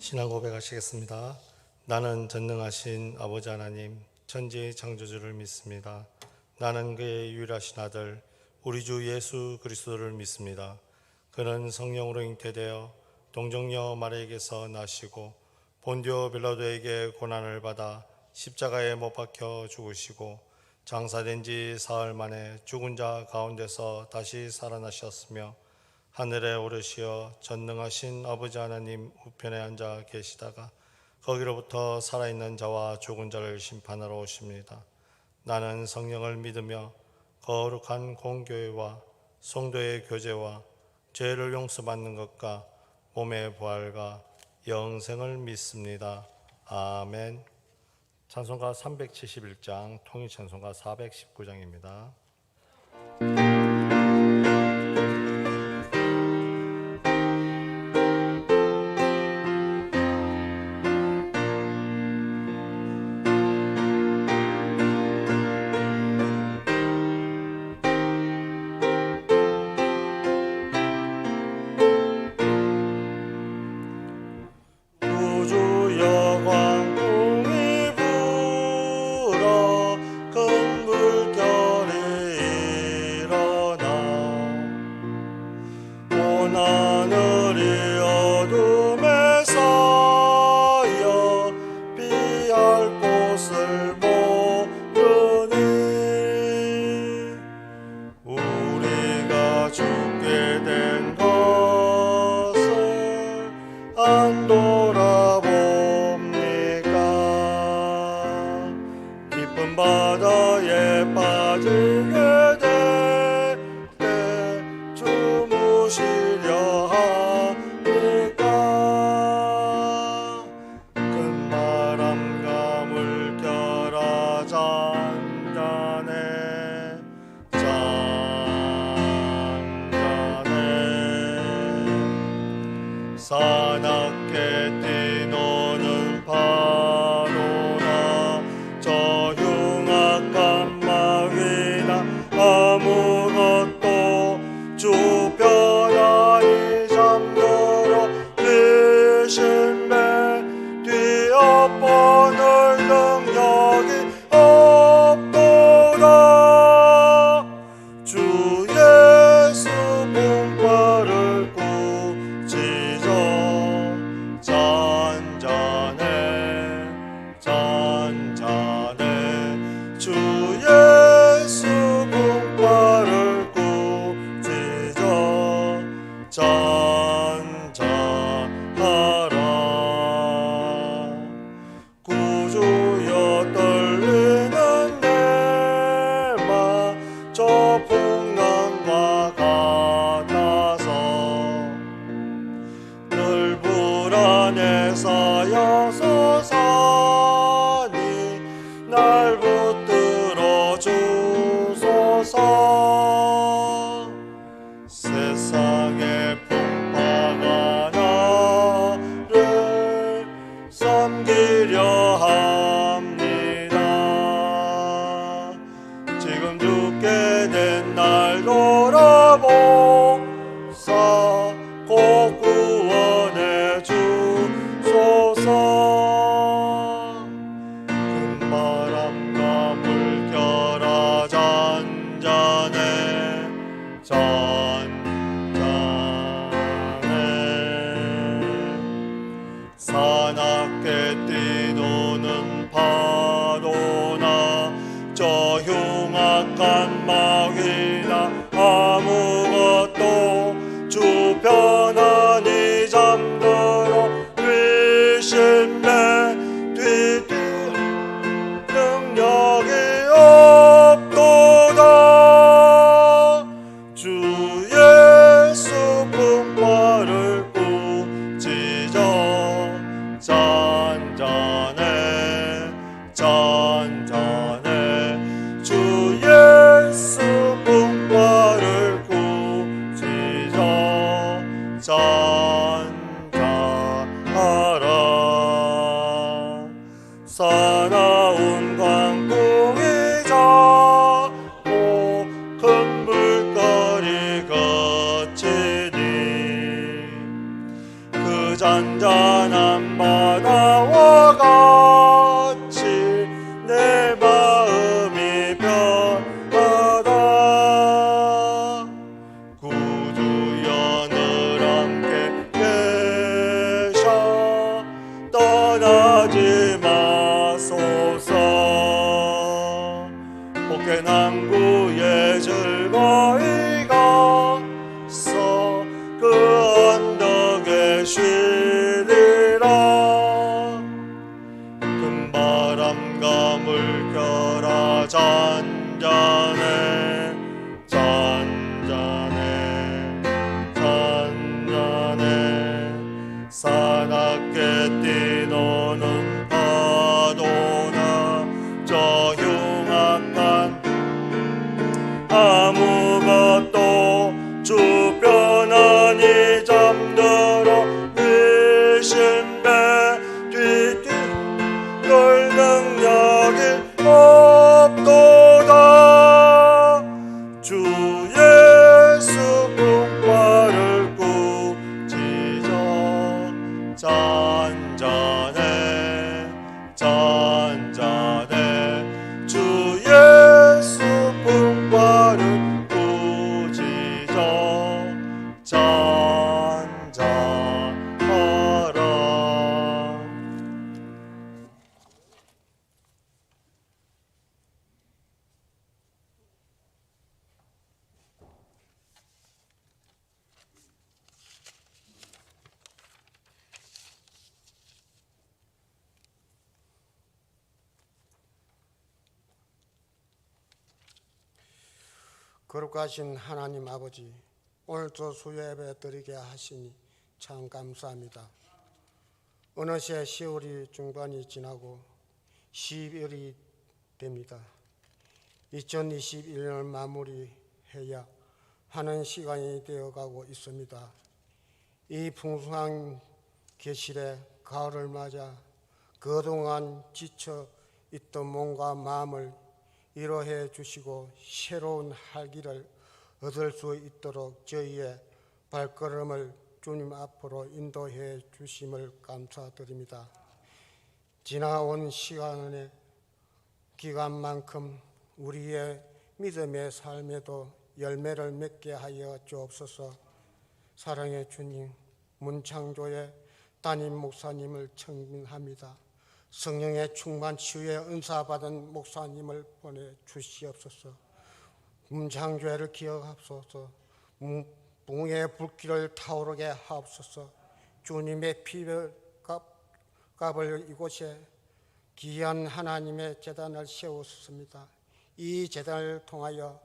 신앙 고백하시겠습니다. 나는 전능하신 아버지 하나님 천지의 창조주를 믿습니다. 나는 그의 유일하신 아들 우리 주 예수 그리스도를 믿습니다. 그는 성령으로 잉태되어 동정녀 마리아에게서 나시고 본디오 빌라도에게 고난을 받아 십자가에 못 박혀 죽으시고 장사된 지 사흘 만에 죽은 자 가운데서 다시 살아나셨으며 하늘에 오르시어 전능하신 아버지 하나님 우편에 앉아 계시다가 거기로부터 살아있는 자와 죽은 자를 심판하러 오십니다. 나는 성령을 믿으며 거룩한 공교회와 성도의 교제와 죄를 용서받는 것과 몸의 부활과 영생을 믿습니다. 아멘. 찬송가 371장, 통일찬송가 419장입니다. 사납게 뛰노는 파도나 저 흉악한 마귀나 아무것도 주변하니 잠들어 귀신배 뛰어보는 능력이 없도다. 주 예수 분파를 주 예수 분파를 꾸짖어 잔잔하라. 구주여 떨리는 내 맘 저 풍랑과 같아서 늘 불안해 쌓여서사니 날 붙들어 주소서. 세상의 풍파가 나를 섬기려 합니다. 지금 죽게 된 날 돌아보사 꼭 구원해 주소서. 바람과 물결아 잔잔해 사납게 뛰노는 파도나 저 흉악한 마귀나 아무것도 주변하니 잠들어 귀신배 능력이 없도다. 주 예수 분파를 꾸짖어 잔잔해 주 예수 분파를 환한 바다와 같이 내 마음이 변하다. 구주여 늘 함께 계셔 떠나지 마소서. 복개 남구의 즐거이 가서 그 언덕에 쉬리라. 큰 바람과 물결아 잔잔해 잔잔해 잔잔해. 사납게 뛰노는 파도나 저 흉악한 아무것도 주변하니 잠들어 의심배 뒤뒤 널 능력이 없도다. 주 예수 분파를 꾸짖어 잔잔해 잔잔해. 주 예수 분파를 꾸짖어 잔잔하라. 거룩하신 하나님 아버지, 오늘도 수요 예배 드리게 하시니 참 감사합니다. 어느새 10월이 중반이 지나고 11월이 됩니다. 2021년을 마무리해야 하는 시간이 되어가고 있습니다. 이 풍성한 계실에 가을을 맞아 그동안 지쳐 있던 몸과 마음을 위로해 주시고 새로운 활기를 얻을 수 있도록 저희의 발걸음을 주님 앞으로 인도해 주심을 감사드립니다. 지나온 시간의 기간만큼 우리의 믿음의 삶에도 열매를 맺게 하여 주옵소서. 사랑의 주님, 문창조의 담임 목사님을 청빙합니다. 성령의 충만 치유의 은사 받은 목사님을 보내 주시옵소서. 문창교회를 기억하옵소서. 붕의 불길을 타오르게 하옵소서. 주님의 피값을 이곳에 귀한 하나님의 제단을 세웠습니다. 이 제단을 통하여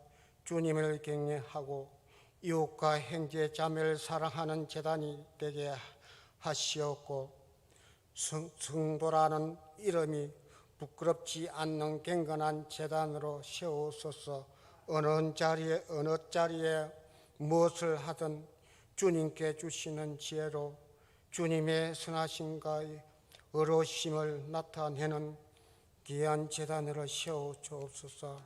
주님을 경외하고 이웃과 형제 자매를 사랑하는 제단이 되게 하시옵고, 성도라는 이름이 부끄럽지 않는 경건한 제단으로 세우소서. 어느 자리에 무엇을 하든 주님께 주시는 지혜로 주님의 선하심과 의로우심을 나타내는 귀한 제단으로 세워 주옵소서.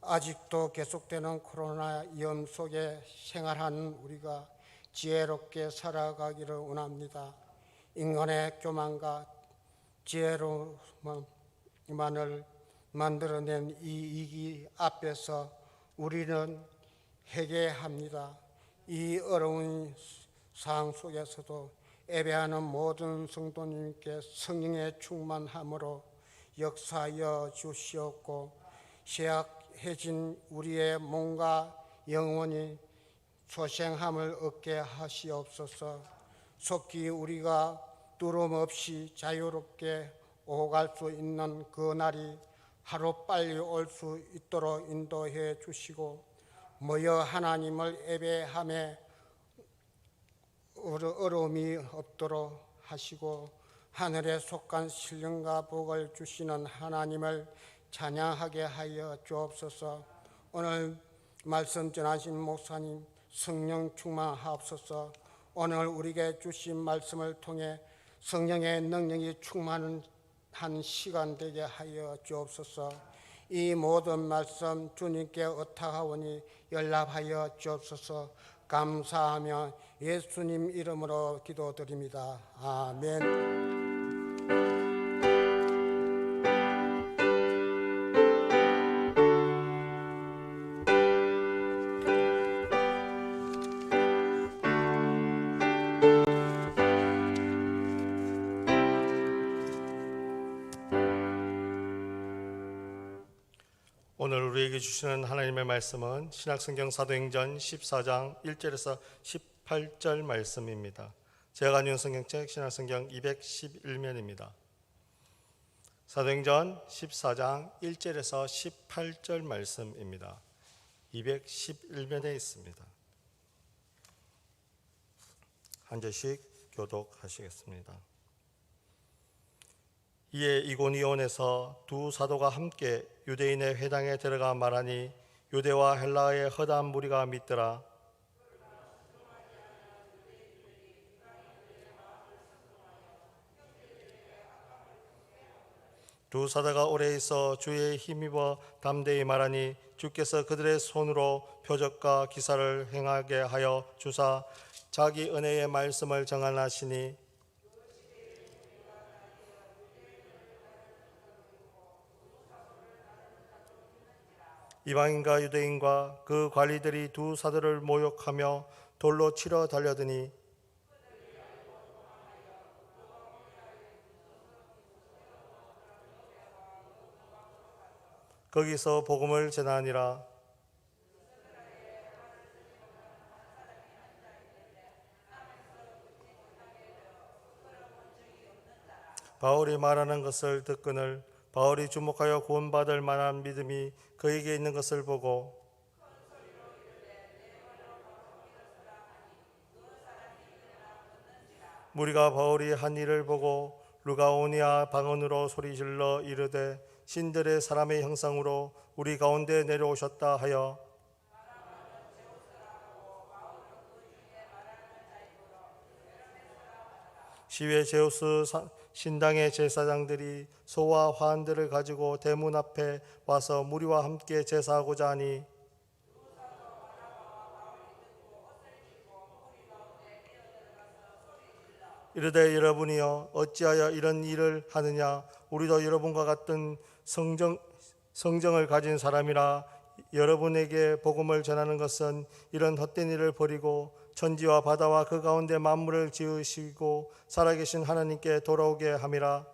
아직도 계속되는 코로나 위험 속에 생활하는 우리가 지혜롭게 살아가기를 원합니다. 인간의 교만과 지혜로만을 만들어낸 이 위기 앞에서 우리는 회개합니다. 이 어려운 상황 속에서도 예배하는 모든 성도님께 성령의 충만함으로 역사하여 주시옵고, 쇠약해진 우리의 몸과 영혼이 소생함을 얻게 하시옵소서. 속히 우리가 두려움 없이 자유롭게 오갈 수 있는 그 날이 하루빨리 올 수 있도록 인도해 주시고, 모여 하나님을 예배함에 어려움이 없도록 하시고, 하늘에 속한 신령과 복을 주시는 하나님을 찬양하게 하여 주옵소서. 오늘 말씀 전하신 목사님 성령 충만하옵소서. 오늘 우리에게 주신 말씀을 통해 성령의 능력이 충만한 시간 되게 하여 주옵소서. 이 모든 말씀 주님께 의탁하오니 연락하여 주옵소서. 감사하며 예수님 이름으로 기도드립니다. 아멘. 오늘 우리에게 주시는 하나님의 말씀은 신약성경 사도행전 14장 1절에서 18절 말씀입니다. 제가 가진 성경책 신약성경 211면입니다. 사도행전 14장 1절에서 18절 말씀입니다. 211면에 있습니다. 한 절씩 교독하시겠습니다. 이에 이고니온에서 두 사도가 함께 유대인의 회당에 들어가 말하니 유대와 헬라의 허다한 무리가 믿더라. 두 사도가 오래 있어 주의 힘입어 담대히 말하니 주께서 그들의 손으로 표적과 기사를 행하게 하여 주사 자기 은혜의 말씀을 정하시니 이방인과 유대인과 그 관리들이 두 사도를 모욕하며 돌로 치러 달려드니 거기서 복음을 전하니라. 바울이 말하는 것을 듣거늘 바울이 주목하여 구원받을 만한 믿음이 그에게 있는 것을 보고 무리가 바울이 한 일을 보고 루가오니아 방언으로 소리질러 이르되 신들의 사람의 형상으로 우리 가운데 내려오셨다 하여 시외 제우스 신당의 제사장들이 소와 화환들을 가지고 대문 앞에 와서 무리와 함께 제사하고자 하니 이르되 여러분이여 어찌하여 이런 일을 하느냐 우리도 여러분과 같은 성정을 가진 사람이라 여러분에게 복음을 전하는 것은 이런 헛된 일을 버리고 천지와 바다와 그 가운데 만물을 지으시고 살아계신 하나님께 돌아오게 함이라.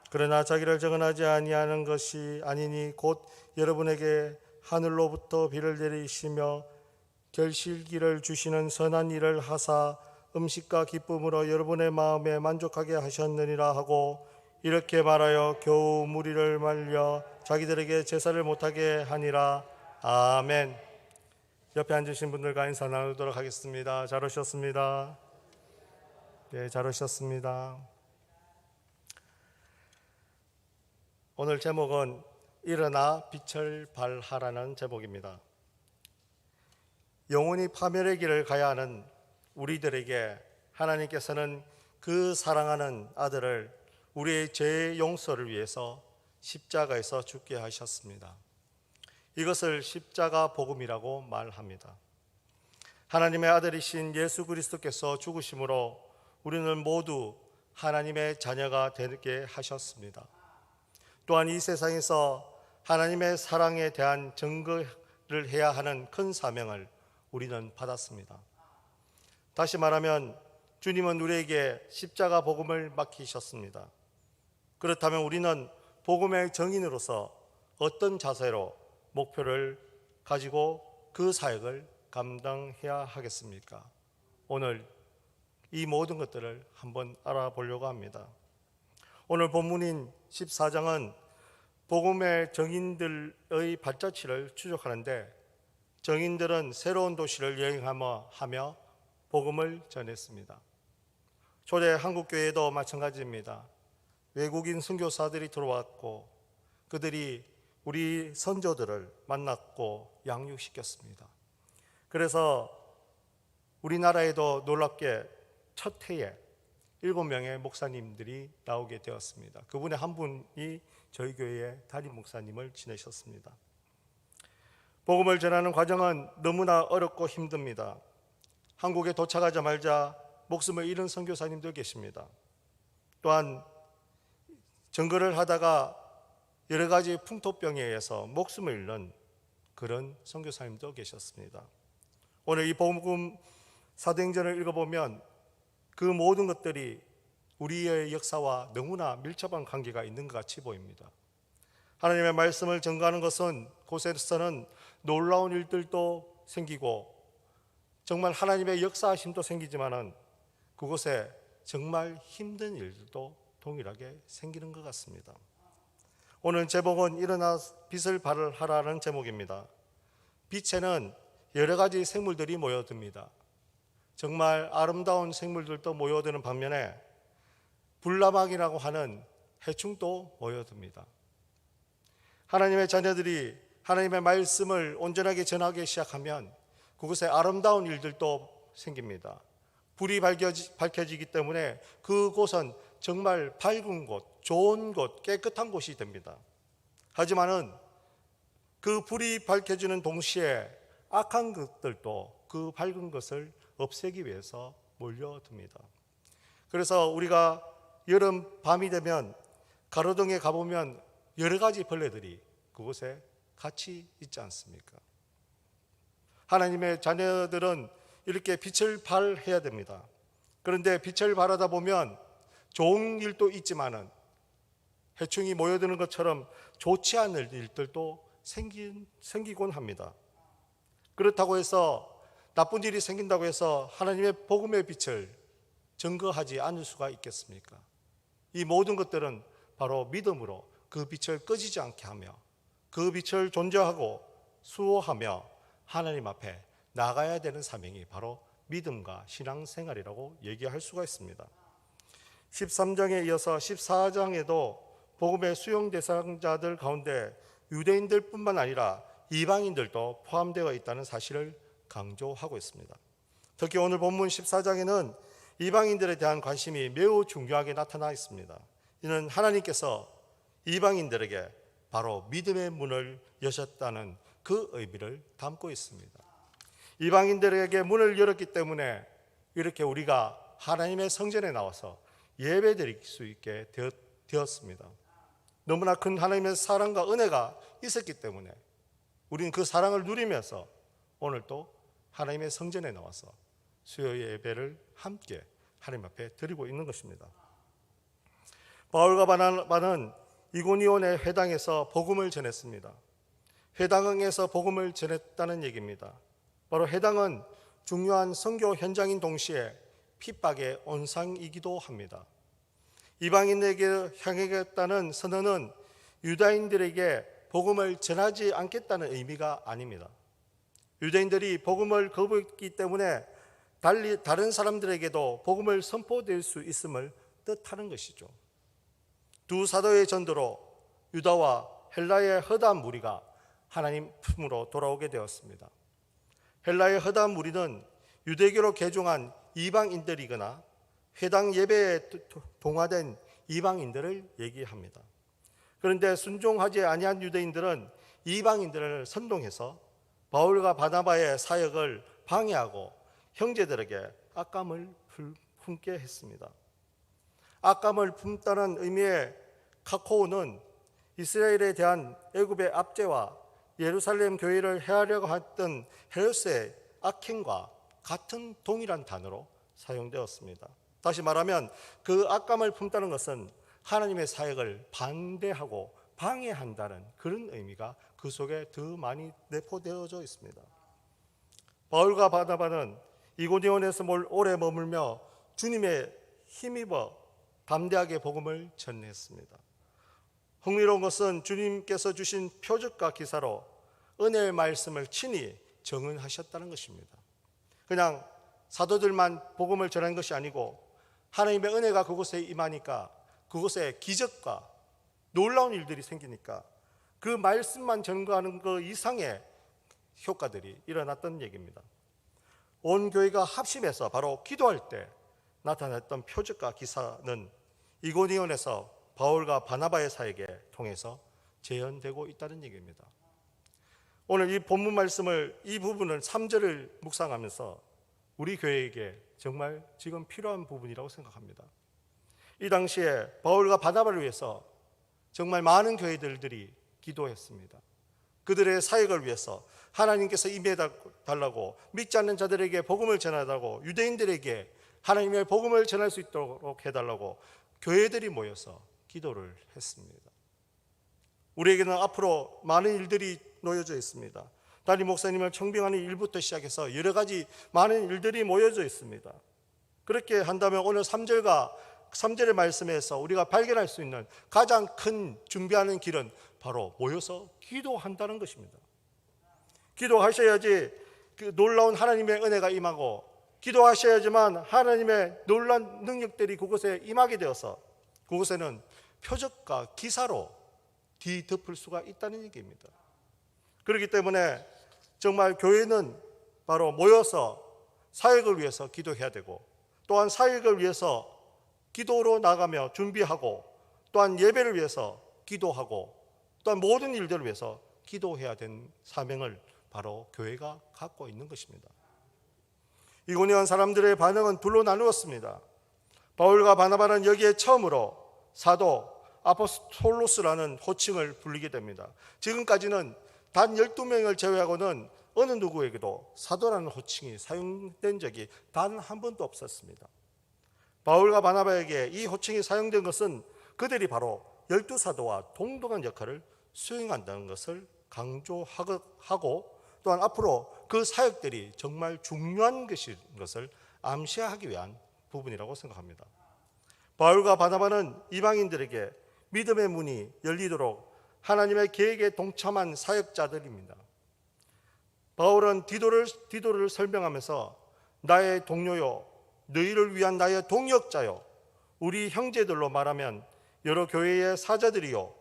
그러나 자기를 정언하지 아니하는 것이 아니니 곧 여러분에게 하늘로부터 비를 내리시며 결실기를 주시는 선한 일을 하사 음식과 기쁨으로 여러분의 마음에 만족하게 하셨느니라 하고 이렇게 말하여 겨우 무리를 말려 자기들에게 제사를 못하게 하니라. 아멘. 옆에 앉으신 분들과 인사 나누도록 하겠습니다. 잘 오셨습니다. 네, 잘 오셨습니다. 오늘 제목은 일어나 빛을 발하라는 제목입니다. 영원히 파멸의 길을 가야 하는 우리들에게 하나님께서는 그 사랑하는 아들을 우리의 죄의 용서를 위해서 십자가에서 죽게 하셨습니다. 이것을 십자가 복음이라고 말합니다. 하나님의 아들이신 예수 그리스도께서 죽으심으로 우리는 모두 하나님의 자녀가 되게 하셨습니다. 또한 이 세상에서 하나님의 사랑에 대한 증거를 해야 하는 큰 사명을 우리는 받았습니다. 다시 말하면 주님은 우리에게 십자가 복음을 맡기셨습니다. 그렇다면 우리는 복음의 증인으로서 어떤 자세로 목표를 가지고 그 사역을 감당해야 하겠습니까? 오늘 이 모든 것들을 한번 알아보려고 합니다. 오늘 본문인 14장은 복음의 증인들의 발자취를 추적하는데 증인들은 새로운 도시를 여행하며 복음을 전했습니다. 초대 한국교회도 마찬가지입니다. 외국인 선교사들이 들어왔고 그들이 우리 선조들을 만났고 양육시켰습니다. 그래서 우리나라에도 놀랍게 첫 해에 7명의 목사님들이 나오게 되었습니다. 그분의 한 분이 저희 교회의 담임 목사님을 지내셨습니다. 복음을 전하는 과정은 너무나 어렵고 힘듭니다. 한국에 도착하자마자 목숨을 잃은 선교사님도 계십니다. 또한 전거를 하다가 여러 가지 풍토병에 의해서 목숨을 잃는 그런 선교사님도 계셨습니다. 오늘 이 복음 사도행전을 읽어보면 그 모든 것들이 우리의 역사와 너무나 밀접한 관계가 있는 것 같이 보입니다. 하나님의 말씀을 전가하는 것은 그곳에서는 놀라운 일들도 생기고 정말 하나님의 역사하심도 생기지만은 그곳에 정말 힘든 일들도 동일하게 생기는 것 같습니다. 오늘 제목은 일어나 빛을 발하라는 제목입니다. 빛에는 여러 가지 생물들이 모여듭니다. 정말 아름다운 생물들도 모여드는 반면에 불나방이라고 하는 해충도 모여듭니다. 하나님의 자녀들이 하나님의 말씀을 온전하게 전하기 시작하면 그곳에 아름다운 일들도 생깁니다. 불이 밝혀지기 때문에 그곳은 정말 밝은 곳, 좋은 곳, 깨끗한 곳이 됩니다. 하지만은 그 불이 밝혀지는 동시에 악한 것들도 그 밝은 것을 없애기 위해서 몰려듭니다. 그래서 우리가 여름 밤이 되면 가로등에 가보면 여러 가지 벌레들이 그곳에 같이 있지 않습니까? 하나님의 자녀들은 이렇게 빛을 발해야 됩니다. 그런데 빛을 발하다 보면 좋은 일도 있지만은 해충이 모여드는 것처럼 좋지 않은 일들도 생기곤 합니다. 그렇다고 해서 나쁜 일이 생긴다고 해서 하나님의 복음의 빛을 증거하지 않을 수가 있겠습니까? 이 모든 것들은 바로 믿음으로 그 빛을 꺼지지 않게 하며 그 빛을 존재하고 수호하며 하나님 앞에 나가야 되는 사명이 바로 믿음과 신앙생활이라고 얘기할 수가 있습니다. 13장에 이어서 14장에도 복음의 수용 대상자들 가운데 유대인들뿐만 아니라 이방인들도 포함되어 있다는 사실을 강조하고 있습니다. 특히 오늘 본문 14장에는 이방인들에 대한 관심이 매우 중요하게 나타나 있습니다. 이는 하나님께서 이방인들에게 바로 믿음의 문을 여셨다는 그 의미를 담고 있습니다. 이방인들에게 문을 열었기 때문에 이렇게 우리가 하나님의 성전에 나와서 예배드릴 수 있게 되었습니다. 너무나 큰 하나님의 사랑과 은혜가 있었기 때문에 우리는 그 사랑을 누리면서 오늘 또 하나님의 성전에 나와서 수요의 예배를 함께 하나님 앞에 드리고 있는 것입니다. 바울과 바나바는 이고니온의 회당에서 복음을 전했습니다. 회당에서 복음을 전했다는 얘기입니다. 바로 회당은 중요한 선교 현장인 동시에 핍박의 온상이기도 합니다. 이방인에게 향하겠다는 선언은 유다인들에게 복음을 전하지 않겠다는 의미가 아닙니다. 유대인들이 복음을 거부했기 때문에 달리 다른 사람들에게도 복음을 선포될 수 있음을 뜻하는 것이죠. 두 사도의 전도로 유다와 헬라의 허다한 무리가 하나님 품으로 돌아오게 되었습니다. 헬라의 허다한 무리는 유대교로 개종한 이방인들이거나 회당 예배에 동화된 이방인들을 얘기합니다. 그런데 순종하지 아니한 유대인들은 이방인들을 선동해서 바울과 바나바의 사역을 방해하고 형제들에게 악감을 품게 했습니다. 악감을 품다는 의미의 카코우는 이스라엘에 대한 애굽의 압제와 예루살렘 교회를 해하려고 했던 헤롯의 악행과 같은 동일한 단어로 사용되었습니다. 다시 말하면 그 악감을 품다는 것은 하나님의 사역을 반대하고 방해한다는 그런 의미가 그 속에 더 많이 내포되어져 있습니다. 바울과 바나바는 이고니온에서 오래 머물며 주님의 힘입어 담대하게 복음을 전했습니다. 흥미로운 것은 주님께서 주신 표적과 기사로 은혜의 말씀을 친히 정언하셨다는 것입니다. 그냥 사도들만 복음을 전한 것이 아니고 하나님의 은혜가 그곳에 임하니까 그곳에 기적과 놀라운 일들이 생기니까 그 말씀만 전가하는 그 이상의 효과들이 일어났던 얘기입니다. 온 교회가 합심해서 바로 기도할 때 나타났던 표적과 기사는 이고니온에서 바울과 바나바의 사역에 통해서 재현되고 있다는 얘기입니다. 오늘 이 본문 말씀을 이 부분을 3절을 묵상하면서 우리 교회에게 정말 지금 필요한 부분이라고 생각합니다. 이 당시에 바울과 바나바를 위해서 정말 많은 교회들이 기도했습니다. 그들의 사역을 위해서 하나님께서 임해 달라고, 믿지 않는 자들에게 복음을 전하다고, 유대인들에게 하나님의 복음을 전할 수 있도록 해달라고 교회들이 모여서 기도를 했습니다. 우리에게는 앞으로 많은 일들이 놓여져 있습니다. 담임 목사님을 청빙하는 일부터 시작해서 여러 가지 많은 일들이 모여져 있습니다. 그렇게 한다면 오늘 3절의 말씀에서 우리가 발견할 수 있는 가장 큰 준비하는 길은 바로 모여서 기도한다는 것입니다. 기도하셔야지 그 놀라운 하나님의 은혜가 임하고, 기도하셔야지만 하나님의 놀라운 능력들이 그곳에 임하게 되어서 그곳에는 표적과 기사로 뒤덮을 수가 있다는 얘기입니다. 그렇기 때문에 정말 교회는 바로 모여서 사역을 위해서 기도해야 되고, 또한 사역을 위해서 기도로 나가며 준비하고, 또한 예배를 위해서 기도하고, 또한 모든 일들을 위해서 기도해야 되는 사명을 바로 교회가 갖고 있는 것입니다. 이고니온 사람들의 반응은 둘로 나누었습니다. 바울과 바나바는 여기에 처음으로 사도 아포스톨로스라는 호칭을 불리게 됩니다. 지금까지는 단 12명을 제외하고는 어느 누구에게도 사도라는 호칭이 사용된 적이 단 한 번도 없었습니다. 바울과 바나바에게 이 호칭이 사용된 것은 그들이 바로 12사도와 동등한 역할을 수행한다는 것을 강조하고, 또한 앞으로 그 사역들이 정말 중요한 것을 암시하기 위한 부분이라고 생각합니다. 바울과 바나바는 이방인들에게 믿음의 문이 열리도록 하나님의 계획에 동참한 사역자들입니다. 바울은 디도를 설명하면서 나의 동료요, 너희를 위한 나의 동역자요, 우리 형제들로 말하면 여러 교회의 사자들이요,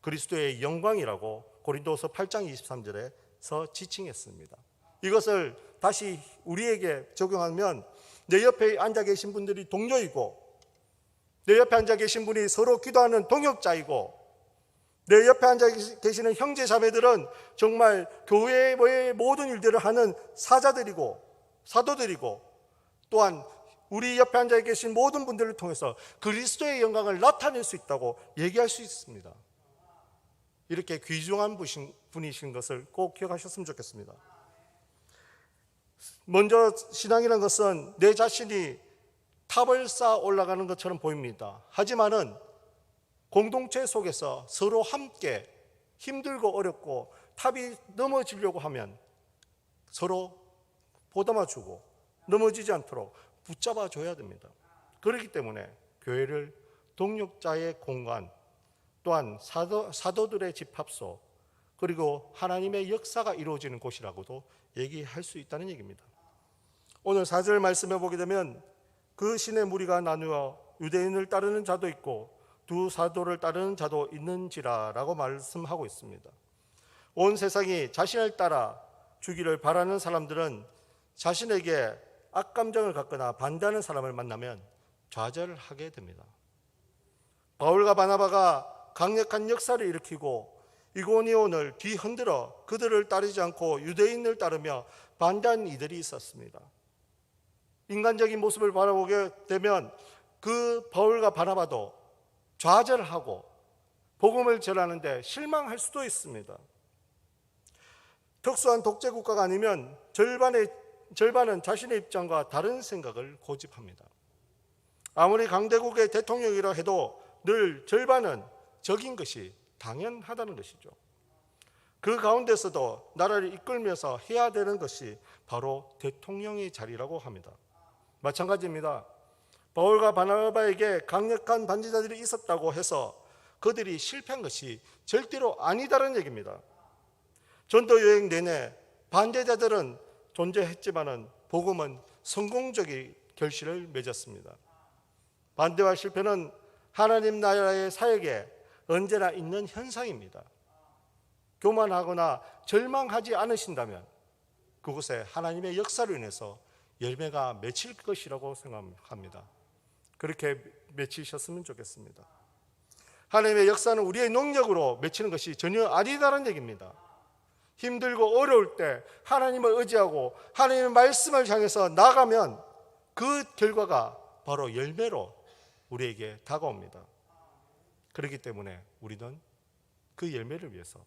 그리스도의 영광이라고 고린도서 8장 23절에서 지칭했습니다. 이것을 다시 우리에게 적용하면 내 옆에 앉아 계신 분들이 동료이고, 내 옆에 앉아 계신 분이 서로 기도하는 동역자이고, 내 옆에 앉아 계시는 형제 자매들은 정말 교회의 모든 일들을 하는 사자들이고 사도들이고, 또한 우리 옆에 앉아 계신 모든 분들을 통해서 그리스도의 영광을 나타낼 수 있다고 얘기할 수 있습니다. 이렇게 귀중한 분이신 것을 꼭 기억하셨으면 좋겠습니다. 먼저 신앙이라는 것은 내 자신이 탑을 쌓아 올라가는 것처럼 보입니다. 하지만은 공동체 속에서 서로 함께 힘들고 어렵고 탑이 넘어지려고 하면 서로 보담아주고 넘어지지 않도록 붙잡아 줘야 됩니다. 그렇기 때문에 교회를 동역자의 공간, 또한 사도들의 집합소, 그리고 하나님의 역사가 이루어지는 곳이라고도 얘기할 수 있다는 얘기입니다. 오늘 4절 말씀해 보게 되면 그 신의 무리가 나누어 유대인을 따르는 자도 있고 두 사도를 따르는 자도 있는지라라고 말씀하고 있습니다. 온 세상이 자신을 따라 주기를 바라는 사람들은 자신에게 악감정을 갖거나 반대하는 사람을 만나면 좌절하게 됩니다. 바울과 바나바가 강력한 역사를 일으키고 이고니온을 뒤흔들어 그들을 따르지 않고 유대인을 따르며 반대한 이들이 있었습니다. 인간적인 모습을 바라보게 되면 그 바울과 바나바도 좌절하고 복음을 전하는데 실망할 수도 있습니다. 특수한 독재 국가가 아니면 절반은 자신의 입장과 다른 생각을 고집합니다. 아무리 강대국의 대통령이라 해도 늘 절반은 적인 것이 당연하다는 것이죠. 그 가운데서도 나라를 이끌면서 해야 되는 것이 바로 대통령의 자리라고 합니다. 마찬가지입니다. 바울과 바나바에게 강력한 반대자들이 있었다고 해서 그들이 실패한 것이 절대로 아니다라는 얘기입니다. 전도 여행 내내 반대자들은 존재했지만은 복음은 성공적인 결실을 맺었습니다. 반대와 실패는 하나님 나라의 사역에 언제나 있는 현상입니다. 교만하거나 절망하지 않으신다면 그곳에 하나님의 역사로 인해서 열매가 맺힐 것이라고 생각합니다. 그렇게 맺히셨으면 좋겠습니다. 하나님의 역사는 우리의 능력으로 맺히는 것이 전혀 아니다라는 얘기입니다. 힘들고 어려울 때 하나님을 의지하고 하나님의 말씀을 향해서 나가면 그 결과가 바로 열매로 우리에게 다가옵니다. 그렇기 때문에 우리는 그 열매를 위해서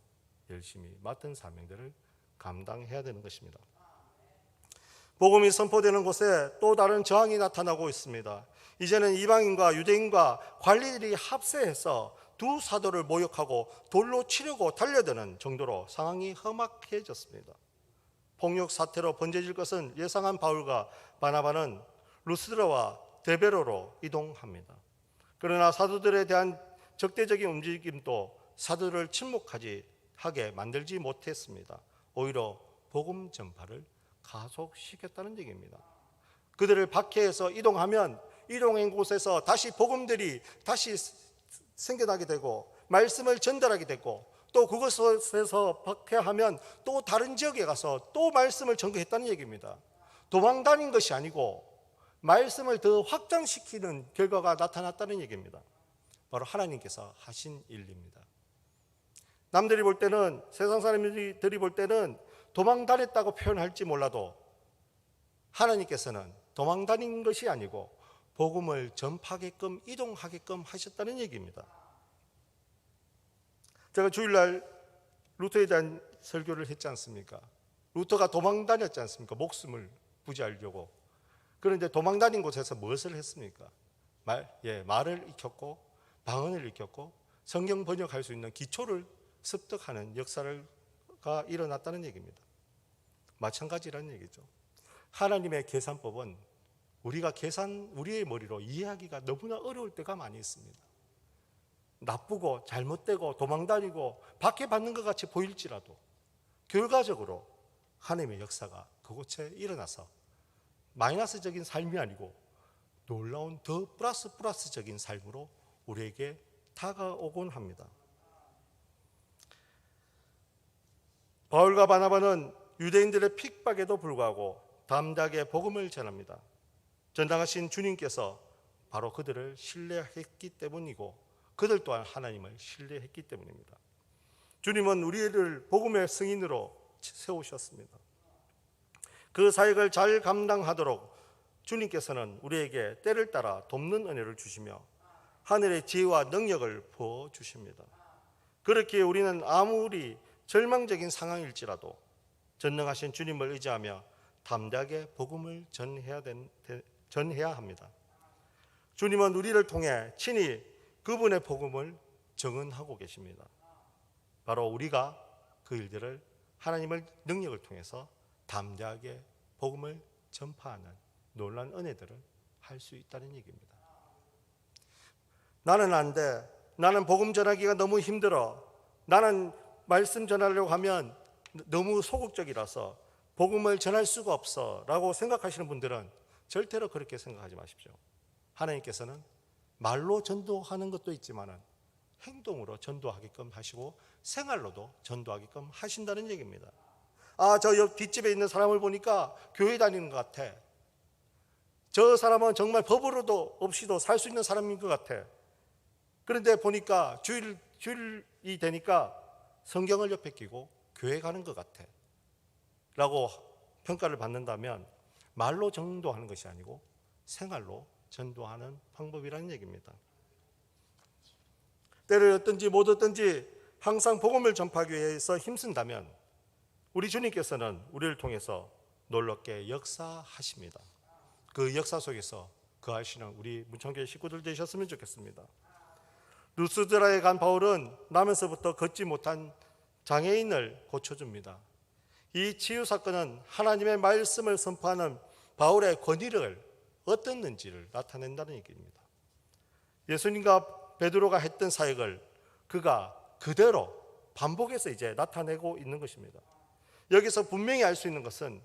열심히 맡은 사명들을 감당해야 되는 것입니다. 복음이 선포되는 곳에 또 다른 저항이 나타나고 있습니다. 이제는 이방인과 유대인과 관리들이 합세해서 두 사도를 모욕하고 돌로 치려고 달려드는 정도로 상황이 험악해졌습니다. 폭력 사태로 번져질 것은 예상한 바울과 바나바는 루스드라와 데베로로 이동합니다. 그러나 사도들에 대한 적대적인 움직임도 사도를 침묵하게 만들지 못했습니다. 오히려 복음 전파를 가속시켰다는 얘기입니다. 그들을 박해해서 이동하면 이동한 곳에서 다시 복음들이 다시 생겨나게 되고 말씀을 전달하게 되고 또 그곳에서 박해하면 또 다른 지역에 가서 또 말씀을 전거했다는 얘기입니다. 도망 다닌 것이 아니고 말씀을 더 확장시키는 결과가 나타났다는 얘기입니다. 바로 하나님께서 하신 일입니다. 남들이 볼 때는, 세상 사람들이 볼 때는 도망 다녔다고 표현할지 몰라도 하나님께서는 도망 다닌 것이 아니고 복음을 전파하게끔 이동하게끔 하셨다는 얘기입니다. 제가 주일날 루터에 대한 설교를 했지 않습니까? 루터가 도망 다녔지 않습니까? 목숨을 부지하려고. 그런데 도망 다닌 곳에서 무엇을 했습니까? 말을 익혔고 방언을 익혔고 성경 번역할 수 있는 기초를 습득하는 역사가 일어났다는 얘기입니다. 마찬가지라는 얘기죠. 하나님의 계산법은 우리의 머리로 이해하기가 너무나 어려울 때가 많이 있습니다. 나쁘고 잘못되고 도망다니고 박해받는 것 같이 보일지라도 결과적으로 하나님의 역사가 그곳에 일어나서 마이너스적인 삶이 아니고 놀라운 더 플러스적인 삶으로 우리에게 다가오곤 합니다. 바울과 바나바는 유대인들의 핍박에도 불구하고 담대하게 복음을 전합니다. 전당하신 주님께서 바로 그들을 신뢰했기 때문이고 그들 또한 하나님을 신뢰했기 때문입니다. 주님은 우리를 복음의 승인으로 세우셨습니다. 그 사역을 잘 감당하도록 주님께서는 우리에게 때를 따라 돕는 은혜를 주시며 하늘의 지혜와 능력을 부어주십니다. 그렇기에 우리는 아무리 절망적인 상황일지라도 전능하신 주님을 의지하며 담대하게 복음을 전해야 합니다. 주님은 우리를 통해 친히 그분의 복음을 증언하고 계십니다. 바로 우리가 그 일들을 하나님의 능력을 통해서 담대하게 복음을 전파하는 놀라운 은혜들을 할 수 있다는 얘기입니다. 나는 안 돼. 나는 복음 전하기가 너무 힘들어. 나는 말씀 전하려고 하면 너무 소극적이라서 복음을 전할 수가 없어 라고 생각하시는 분들은 절대로 그렇게 생각하지 마십시오. 하나님께서는 말로 전도하는 것도 있지만 행동으로 전도하게끔 하시고 생활로도 전도하게끔 하신다는 얘기입니다. 저 옆 뒷집에 있는 사람을 보니까 교회 다니는 것 같아. 저 사람은 정말 법으로도 없이도 살 수 있는 사람인 것 같아. 그런데 보니까 주일이 되니까 성경을 옆에 끼고 교회 가는 것 같아 라고 평가를 받는다면 말로 전도하는 것이 아니고 생활로 전도하는 방법이라는 얘기입니다. 때를 얻든지 못 얻든지 항상 복음을 전파하기 위해서 힘쓴다면 우리 주님께서는 우리를 통해서 놀랍게 역사하십니다. 그 역사 속에서 거하시는 우리 문천교회 식구들 되셨으면 좋겠습니다. 루스드라에 간 바울은 나면서부터 걷지 못한 장애인을 고쳐줍니다. 이 치유 사건은 하나님의 말씀을 선포하는 바울의 권위를 어떻는지를 나타낸다는 얘기입니다. 예수님과 베드로가 했던 사역을 그가 그대로 반복해서 이제 나타내고 있는 것입니다. 여기서 분명히 알 수 있는 것은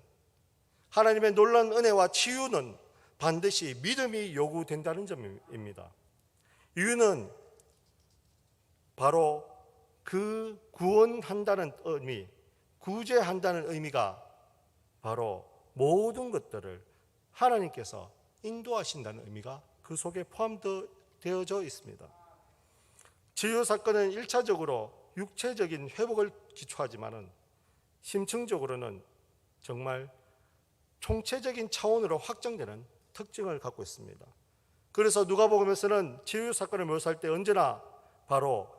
하나님의 놀라운 은혜와 치유는 반드시 믿음이 요구된다는 점입니다. 이유는 바로 그 구원한다는 의미, 구제한다는 의미가 바로 모든 것들을 하나님께서 인도하신다는 의미가 그 속에 포함되어져 있습니다. 치유 사건은 1차적으로 육체적인 회복을 기초하지만은 심층적으로는 정말 총체적인 차원으로 확장되는 특징을 갖고 있습니다. 그래서 누가복음에서는 치유 사건을 묘사할 때 언제나 바로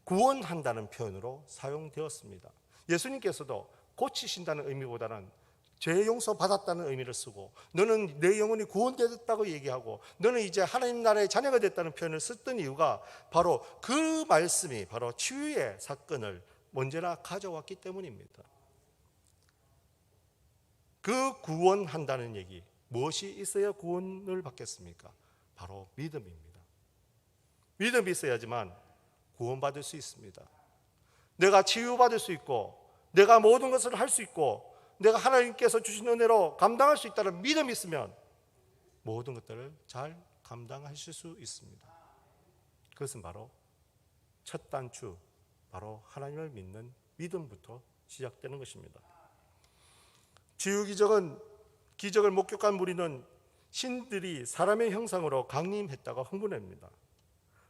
구원한다는 표현으로 사용되었습니다. 예수님께서도 고치신다는 의미보다는 죄 용서 받았다는 의미를 쓰고, 너는 내 영혼이 구원되었다고 얘기하고, 너는 이제 하나님 나라의 자녀가 됐다는 표현을 썼던 이유가 바로 그 말씀이 바로 치유의 사건을 언제나 가져왔기 때문입니다. 그 구원한다는 얘기, 무엇이 있어야 구원을 받겠습니까? 바로 믿음입니다. 믿음이 있어야지만 구원받을 수 있습니다. 내가 치유받을 수 있고, 내가 모든 것을 할 수 있고, 내가 하나님께서 주신 은혜로 감당할 수 있다는 믿음이 있으면 모든 것들을 잘 감당하실 수 있습니다. 그것은 바로 첫 단추, 바로 하나님을 믿는 믿음부터 시작되는 것입니다. 치유 기적을 목격한 무리는 신들이 사람의 형상으로 강림했다고 흥분합니다.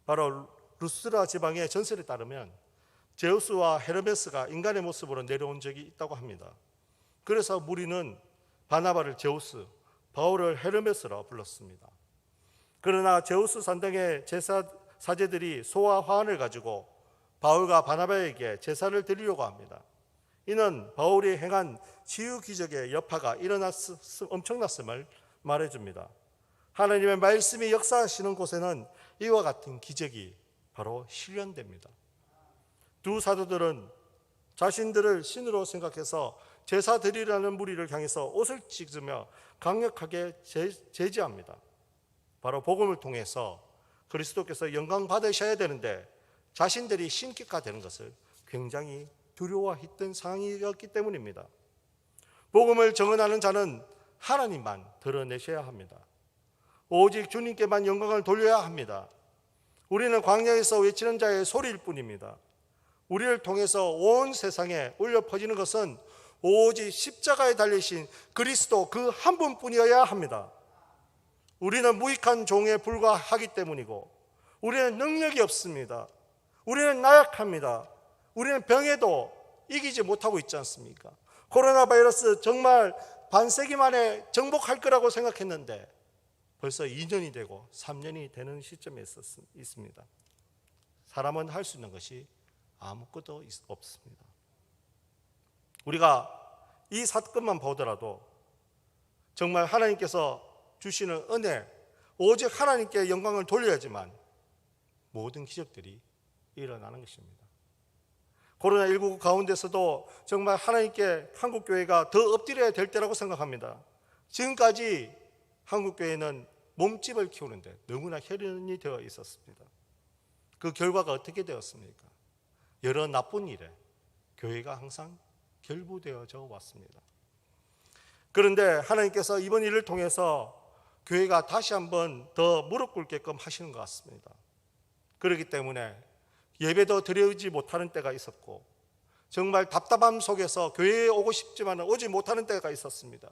바로 루스드라 지방의 전설에 따르면 제우스와 헤르메스가 인간의 모습으로 내려온 적이 있다고 합니다. 그래서 무리는 바나바를 제우스, 바울을 헤르메스로 불렀습니다. 그러나 제우스 산당의 사제들이 소와 화환을 가지고 바울과 바나바에게 제사를 드리려고 합니다. 이는 바울이 행한 치유 기적의 여파가 엄청났음을 말해줍니다. 하나님의 말씀이 역사하시는 곳에는 이와 같은 기적이 바로 실현됩니다. 두 사도들은 자신들을 신으로 생각해서 제사 드리라는 무리를 향해서 옷을 찢으며 강력하게 제지합니다. 바로 복음을 통해서 그리스도께서 영광 받으셔야 되는데 자신들이 신격화되는 것을 굉장히 두려워했던 상황이었기 때문입니다. 복음을 정언하는 자는 하나님만 드러내셔야 합니다. 오직 주님께만 영광을 돌려야 합니다. 우리는 광야에서 외치는 자의 소리일 뿐입니다. 우리를 통해서 온 세상에 울려 퍼지는 것은 오직 십자가에 달리신 그리스도 그 한 분뿐이어야 합니다. 우리는 무익한 종에 불과하기 때문이고, 우리는 능력이 없습니다. 우리는 나약합니다. 우리는 병에도 이기지 못하고 있지 않습니까? 코로나 바이러스 정말 반세기 만에 정복할 거라고 생각했는데 벌써 2년이 되고 3년이 되는 시점에 있습니다. 사람은 할 수 있는 것이 아무것도 없습니다. 우리가 이 사건만 보더라도 정말 하나님께서 주시는 은혜, 오직 하나님께 영광을 돌려야지만 모든 기적들이 일어나는 것입니다. 코로나19 가운데서도 정말 하나님께 한국교회가 더 엎드려야 될 때라고 생각합니다. 지금까지 한국교회는 몸집을 키우는데 너무나 혈연이 되어 있었습니다. 그 결과가 어떻게 되었습니까? 여러 나쁜 일에 교회가 항상 결부되어져 왔습니다. 그런데 하나님께서 이번 일을 통해서 교회가 다시 한번 더 무릎 꿇게끔 하시는 것 같습니다. 그렇기 때문에 예배도 드리지 못하는 때가 있었고, 정말 답답함 속에서 교회에 오고 싶지만 오지 못하는 때가 있었습니다.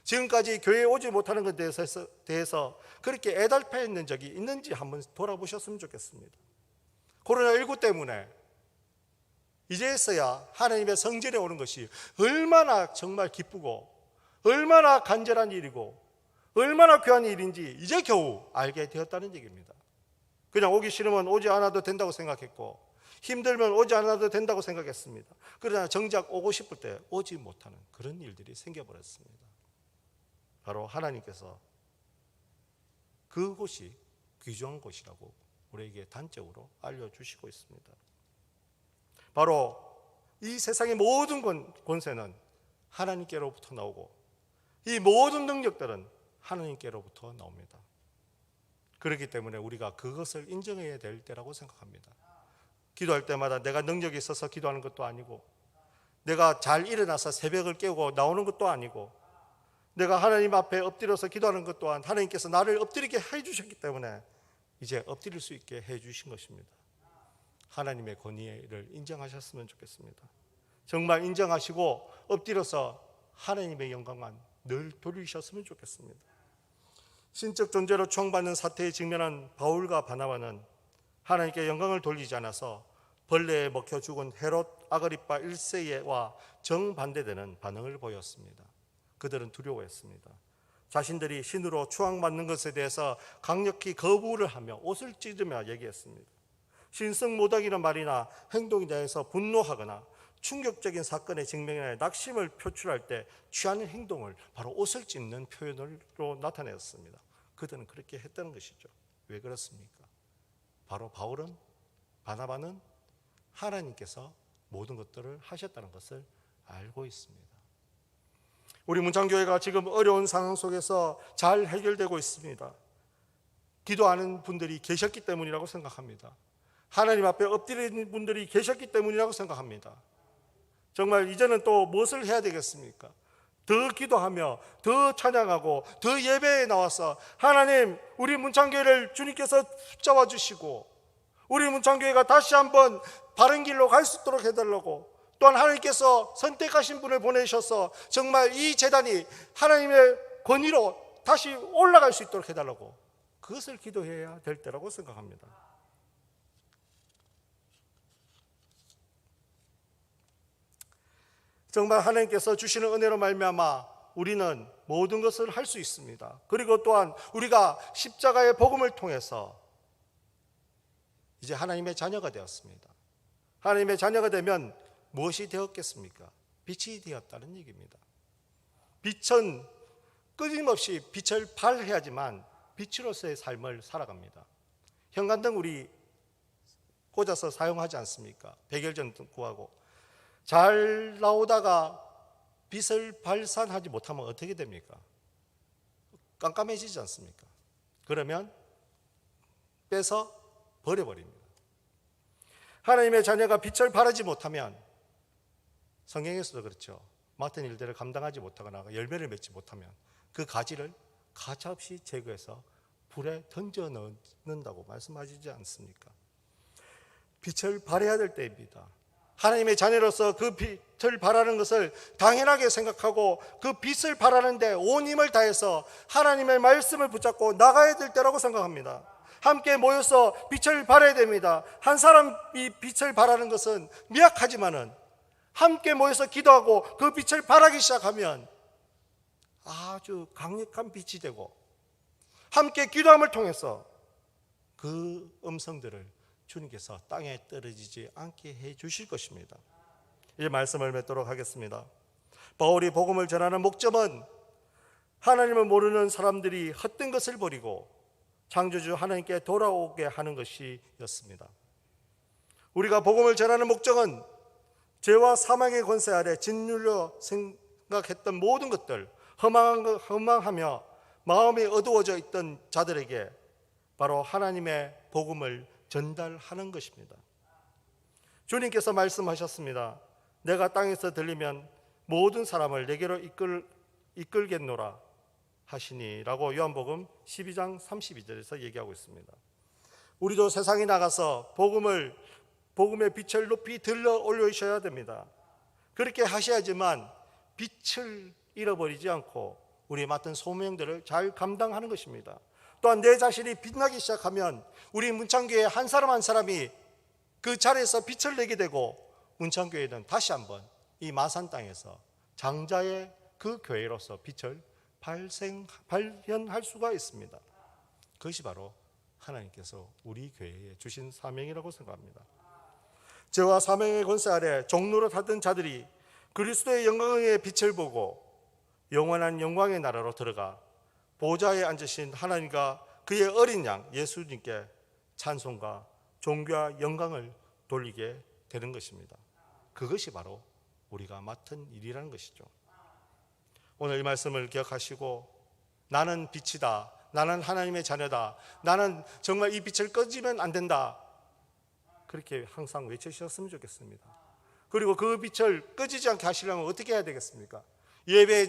지금까지 교회에 오지 못하는 것에 대해서 그렇게 애달파했는 적이 있는지 한번 돌아보셨으면 좋겠습니다. 코로나19 때문에 이제서야 하나님의 성전에 오는 것이 얼마나 정말 기쁘고 얼마나 간절한 일이고 얼마나 귀한 일인지 이제 겨우 알게 되었다는 얘기입니다. 그냥 오기 싫으면 오지 않아도 된다고 생각했고, 힘들면 오지 않아도 된다고 생각했습니다. 그러나 정작 오고 싶을 때 오지 못하는 그런 일들이 생겨버렸습니다. 바로 하나님께서 그곳이 귀중한 곳이라고 우리에게 단적으로 알려주시고 있습니다. 바로 이 세상의 모든 권세는 하나님께로부터 나오고, 이 모든 능력들은 하나님께로부터 나옵니다. 그렇기 때문에 우리가 그것을 인정해야 될 때라고 생각합니다. 기도할 때마다 내가 능력이 있어서 기도하는 것도 아니고, 내가 잘 일어나서 새벽을 깨우고 나오는 것도 아니고, 내가 하나님 앞에 엎드려서 기도하는 것 또한 하나님께서 나를 엎드리게 해주셨기 때문에 이제 엎드릴 수 있게 해주신 것입니다. 하나님의 권위를 인정하셨으면 좋겠습니다. 정말 인정하시고 엎드려서 하나님의 영광만 늘 돌리셨으면 좋겠습니다. 신적 존재로 추앙받는 사태에 직면한 바울과 바나바는 하나님께 영광을 돌리지 않아서 벌레에 먹혀 죽은 헤롯 아그리파 1세와 정반대되는 반응을 보였습니다. 그들은 두려워했습니다. 자신들이 신으로 추앙받는 것에 대해서 강력히 거부를 하며 옷을 찢으며 얘기했습니다. 신성 모독이라는 말이나 행동에 대해서 분노하거나 충격적인 사건의 증명이나 낙심을 표출할 때 취하는 행동을 바로 옷을 찢는 표현으로 나타냈습니다. 그들은 그렇게 했다는 것이죠. 왜 그렇습니까? 바로 바울은, 바나바는 하나님께서 모든 것들을 하셨다는 것을 알고 있습니다. 우리 문창교회가 지금 어려운 상황 속에서 잘 해결되고 있습니다. 기도하는 분들이 계셨기 때문이라고 생각합니다. 하나님 앞에 엎드리는 분들이 계셨기 때문이라고 생각합니다. 정말 이제는 또 무엇을 해야 되겠습니까? 더 기도하며 더 찬양하고 더 예배에 나와서 하나님, 우리 문창교회를 주님께서 붙잡아 주시고 우리 문창교회가 다시 한번 바른 길로 갈 수 있도록 해달라고, 또한 하나님께서 선택하신 분을 보내셔서 정말 이 재단이 하나님의 권위로 다시 올라갈 수 있도록 해달라고, 그것을 기도해야 될 때라고 생각합니다. 정말 하나님께서 주시는 은혜로 말미암아 우리는 모든 것을 할 수 있습니다. 그리고 또한 우리가 십자가의 복음을 통해서 이제 하나님의 자녀가 되었습니다. 하나님의 자녀가 되면 무엇이 되었겠습니까? 빛이 되었다는 얘기입니다. 빛은 끊임없이 빛을 발해야지만 빛으로서의 삶을 살아갑니다. 형관등 우리 꽂아서 사용하지 않습니까? 백열전 구하고 잘 나오다가 빛을 발산하지 못하면 어떻게 됩니까? 깜깜해지지 않습니까? 그러면 빼서 버려버립니다. 하나님의 자녀가 빛을 발하지 못하면, 성경에서도 그렇죠, 맡은 일들을 감당하지 못하거나 열매를 맺지 못하면 그 가지를 가차없이 제거해서 불에 던져 넣는다고 말씀하시지 않습니까? 빛을 발해야 될 때입니다. 하나님의 자녀로서 그 빛을 발하는 것을 당연하게 생각하고 그 빛을 발하는데 온 힘을 다해서 하나님의 말씀을 붙잡고 나가야 될 때라고 생각합니다. 함께 모여서 빛을 발해야 됩니다. 한 사람이 빛을 발하는 것은 미약하지만은 함께 모여서 기도하고 그 빛을 발하기 시작하면 아주 강력한 빛이 되고, 함께 기도함을 통해서 그 음성들을 주님께서 땅에 떨어지지 않게 해 주실 것입니다. 이 말씀을 맺도록 하겠습니다. 바울이 복음을 전하는 목적은 하나님을 모르는 사람들이 헛된 것을 버리고 창조주 하나님께 돌아오게 하는 것이었습니다. 우리가 복음을 전하는 목적은 죄와 사망의 권세 아래 짓눌려 생각했던 모든 것들, 허망하며 마음이 어두워져 있던 자들에게 바로 하나님의 복음을 전달하는 것입니다. 주님께서 말씀하셨습니다. 내가 땅에서 들리면 모든 사람을 내게로 이끌겠노라 하시니 라고 요한복음 12장 32절에서 얘기하고 있습니다. 우리도 세상에 나가서 복음의 빛을 높이 들러 올리셔야 됩니다. 그렇게 하셔야지만 빛을 잃어버리지 않고 우리 맡은 소명들을 잘 감당하는 것입니다. 또한 내 자신이 빛나기 시작하면 우리 문창교회 한 사람 한 사람이 그 자리에서 빛을 내게 되고, 문창교회는 다시 한번 이 마산 땅에서 장자의 그 교회로서 빛을 발현할 수가 있습니다. 그것이 바로 하나님께서 우리 교회에 주신 사명이라고 생각합니다. 죄와 사명의 권세 아래 종노릇하던 자들이 그리스도의 영광의 빛을 보고 영원한 영광의 나라로 들어가 보좌에 앉으신 하나님과 그의 어린 양 예수님께 찬송과 존귀와 영광을 돌리게 되는 것입니다. 그것이 바로 우리가 맡은 일이라는 것이죠. 오늘 이 말씀을 기억하시고 나는 빛이다, 나는 하나님의 자녀다, 나는 정말 이 빛을 꺼지면 안 된다, 그렇게 항상 외치셨으면 좋겠습니다. 그리고 그 빛을 꺼지지 않게 하시려면 어떻게 해야 되겠습니까? 예배의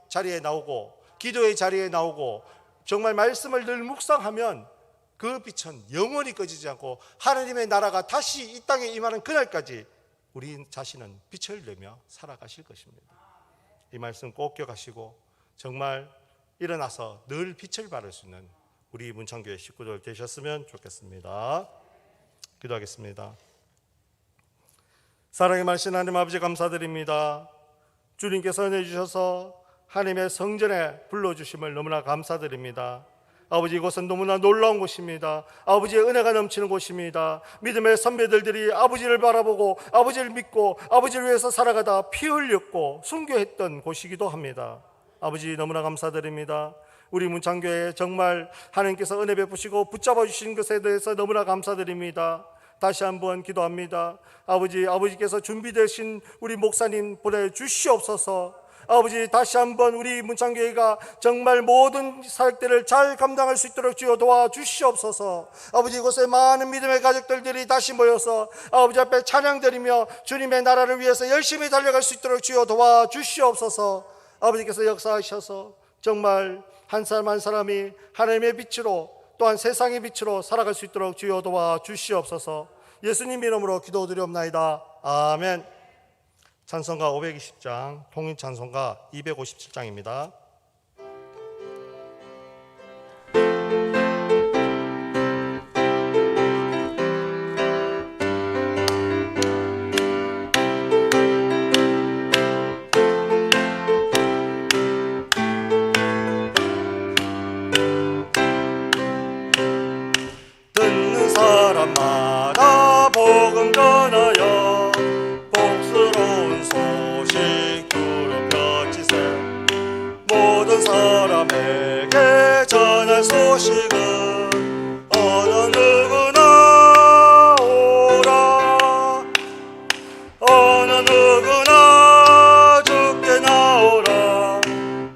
자리에 나오고 기도의 자리에 나오고 정말 말씀을 늘 묵상하면 그 빛은 영원히 꺼지지 않고 하나님의 나라가 다시 이 땅에 임하는 그날까지 우리 자신은 빛을 내며 살아가실 것입니다. 이 말씀 꼭 기억하시고 정말 일어나서 늘 빛을 발할 수 있는 우리 문창교회 식구들 되셨으면 좋겠습니다. 기도하겠습니다. 사랑의 많으신 하나님 아버지 감사드립니다. 주님께서 은혜 주셔서 하나님의 성전에 불러주심을 너무나 감사드립니다. 아버지, 이곳은 너무나 놀라운 곳입니다. 아버지의 은혜가 넘치는 곳입니다. 믿음의 선배들이 아버지를 바라보고 아버지를 믿고 아버지를 위해서 살아가다 피 흘렸고 순교했던 곳이기도 합니다. 아버지, 너무나 감사드립니다. 우리 문창교회 정말 하나님께서 은혜 베푸시고 붙잡아 주신 것에 대해서 너무나 감사드립니다. 다시 한번 기도합니다. 아버지께서 준비되신 우리 목사님 보내주시옵소서. 아버지, 다시 한번 우리 문창교회가 정말 모든 사역들을 잘 감당할 수 있도록 주여 도와주시옵소서. 아버지, 이곳에 많은 믿음의 가족들이 다시 모여서 아버지 앞에 찬양드리며 주님의 나라를 위해서 열심히 달려갈 수 있도록 주여 도와주시옵소서. 아버지께서 역사하셔서 정말 한 사람 한 사람이 하나님의 빛으로 또한 세상의 빛으로 살아갈 수 있도록 주여 도와주시옵소서. 예수님 이름으로 기도드리옵나이다. 아멘. 찬송가 520장, 통일 찬송가 257장입니다. 듣는 사람마다 복음 전하여 복스러운 소식 두루 펴지세. 모든 사람에게 전할 소식은 어느 누구나 오라. 어느 누구나 주께 나오라.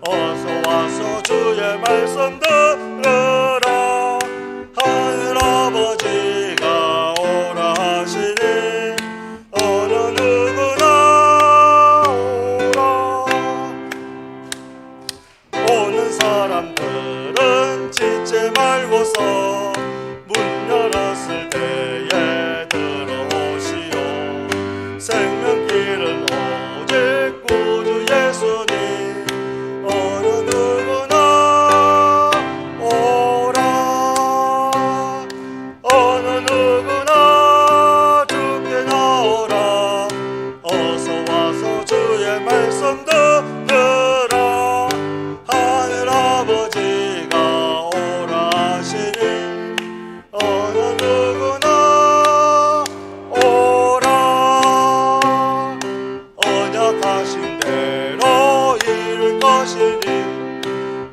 어서 와서 주의 말씀 들으라. 하늘아버지가 오라 하시니 어느 누구나 오라. 오는 사람들은 지체 말고서 문 열었을 때에 들어오시오. 생명길은 오직 구주 예수님. 어느 누구나 오라. 어느 누구나 주께 나오라. 어서 와서 주의 말씀 들으라. 하늘아버지가 오라 하시니 어느 누구나 오라. 언약하신 대로 이룰 것이니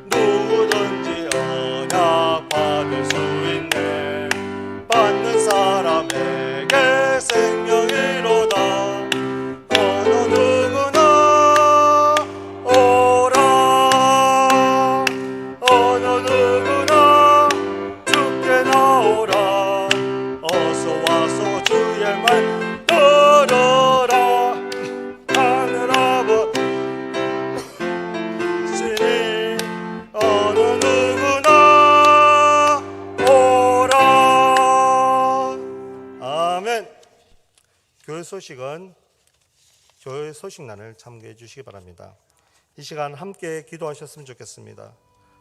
누구든지 언약 받을 수 있네. 받는 사람에게 생명이로다. 어느 누구나 오라. 어느 누구나 주께 나오라. 어서 와서 주의 말 들어라. 하늘아버지 어느 누구나 오라. 아멘. 교회 소식은 교회 소식란을 참고해 주시기 바랍니다. 이 시간 함께 기도하셨으면 좋겠습니다.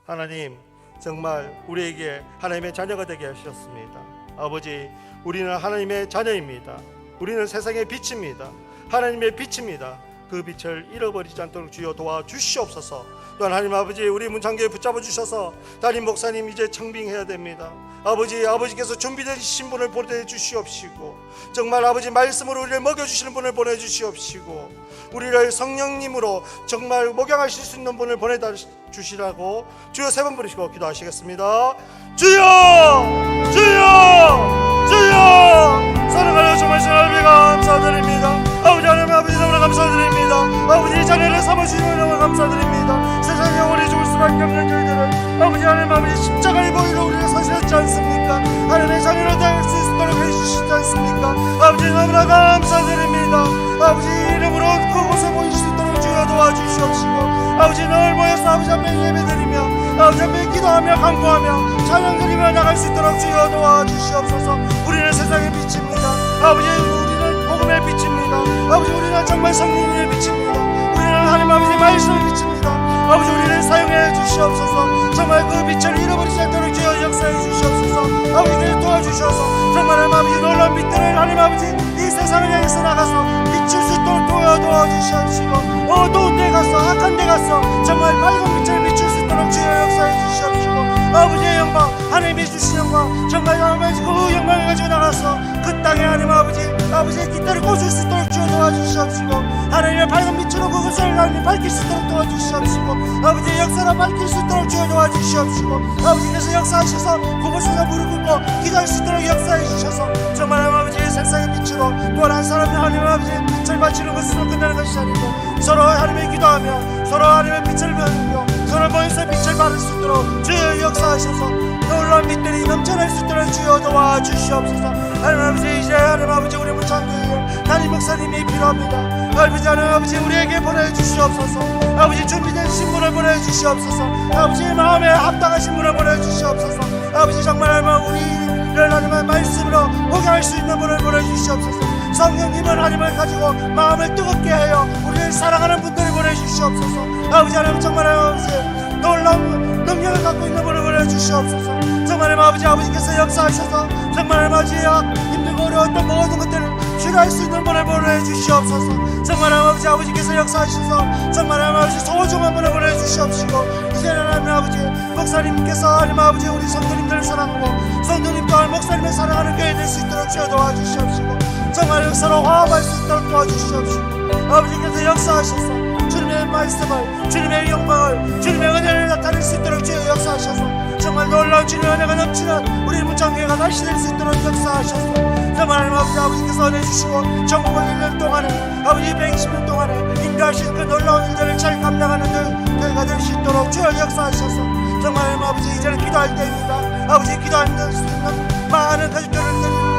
하나님, 정말 우리에게 하나님의 자녀가 되게 하셨습니다. 아버지, 우리는 하나님의 자녀입니다. 우리는 세상의 빛입니다. 하나님의 빛입니다. 그 빛을 잃어버리지 않도록 주여 도와주시옵소서. 또한 하나님 아버지, 우리 문창교회 붙잡아 주셔서 담임 목사님 이제 청빙해야 됩니다. 아버지께서 준비되신 분을 보내주시옵시고, 정말 아버지 말씀으로 우리를 먹여주시는 분을 보내주시옵시고, 우리를 성령님으로 정말 목양하실 수 있는 분을 보내다 주시라고 주여 3번 부르시고 기도하시겠습니다. 주여! 주여! 주여! 사랑하여 정말 하나님 감사드립니다. 아버지 하나님 아버지 너무나 감사드립니다. 아버지 자녀를 삼아주시면 너무 감사드립니다. 세상에 영원히 죽을 수밖에 없는 저희들을 아버지 하나님 아버지 십자가의 보이로 우리를 사셨지 않습니까? 하나님의 자녀로 될 수 있도록 해주시지 않습니까? 아버지 너무나 감사드립니다. 아버지 이름으로 그곳에 모일 수 있도록 주여 도와주시옵시고, 아버지 늘 모여서 아버지 앞에 예배드리며 아버지 앞에 기도하며 간구하며 찬양드리며 나갈 수 있도록 주여 도와주시옵소서. 우리는 세상의 빛입니다. 아버지 우리는 복음의 빛입니다. 아버지 우리는 정말 성령의 빛입니다. 우리는 하나님 아버지 말씀의 빛입니다. 아버지 우리를 사용해 주시옵소서. 정말 그 빛을 잃어버리지 않도록 주여 역사해 주시옵소서. 아버지 도와 도와주셔서 정말 하나님 아버지 놀라운 빛들을 하나님 아버지 이 세상을 향해서 나가서 비칠 수 있도록 도와주시옵시고 어두운 데 가서 악한 데 가서 정말 밝은 빛을 비출 수 있도록 주여 역사해 주시옵시고 아버지의 영광 하나님이 주신 영광 정말 하나님 아버지 그 영광을 가지고 나가서 그 땅에 하나님 아버지의 깃대를 꽂을 수 있도록 주여 도와주시옵시고 하나님의 밝은 빛으로 그것을 하나님 밝힐 수 있도록 도와주시옵시고 아버지의 역사를 밝힐 수 있도록 주여 도와주시옵시고 아버지께서 역사하셔서 그곳에서 무릎 꿇고 기도할 수 있도록 역사해 주셔서 정말 하나님 아버지의 세상의 빛으로 또 한 사람이 하나님 아버지의 빛을 바치는 것으로 끝나는 것이 아니고 서로 하나님의 기도하며 서로 하나님의 빛을 배우며 서로 모여서 빛을 발할 수 있도록 주여 역사하셔서 놀라운 빛들이 넘쳐날 수 있도록 주여 도와주시옵소서. 하나님 아버지 이제 하나님 아버지 우리 문창교회에 담임 목사님이 필요합니다. 아버지 하나님 아버지 우리에게 보내주시옵소서. 아버지 준비된 신분을 보내주시옵소서. 아버지의 마음에 합당하신 분을 보내주시옵소서. 아버지 정말 하나님 우리를 하나님의 말씀으로 보게 할 수 있는 분을 보내주시옵소서. 성령님을 하나님을 가지고 마음을 뜨겁게 하여 우리를 사랑하는 분들을 보내주시옵소서. 아버지 하나님 정말 아버지 놀라운 능력을 갖고 있는 분을 보내주시옵소서. 정말 아버지께서 역사하셔서 정말 힘들고 어려웠던 모든 것들을 치료할 수 있는 분을 보내주시옵소서. 정말 아버지께서 역사하셔서 정말 소중한 분을 보내주시옵시고 이제는 하나님 아버지 목사님께서 하나님 아버지 우리 성도님들을 사랑하고 성도님 또한 목사님을 사랑하는 교회 될 수 있도록 주여 도와주시옵시고 정말 서로 화합할 수 있도록 도와주시옵시고 아버지께서 역사하셔서 주님의 말씀을 주님의 영광을 주님의 은혜를 나타낼 수 있도록 주여 역사하셔서 정말 놀라운 주님의 은혜가 넘치는 우리 문창교회가 다시 될 수 있도록 역사하셔서 정말 하나님 아버지께서 은혜 주시고 전국을 1년 동안에 아버지 120년 동안에 인도하신 그 놀라운 일들을 잘 감당하는 교회가 될 수 있도록 주여 역사하셔서 정말 하나님 아버지 이제는 기도할 때입니다. 아버지 기도할 수 있는 많은 가족들을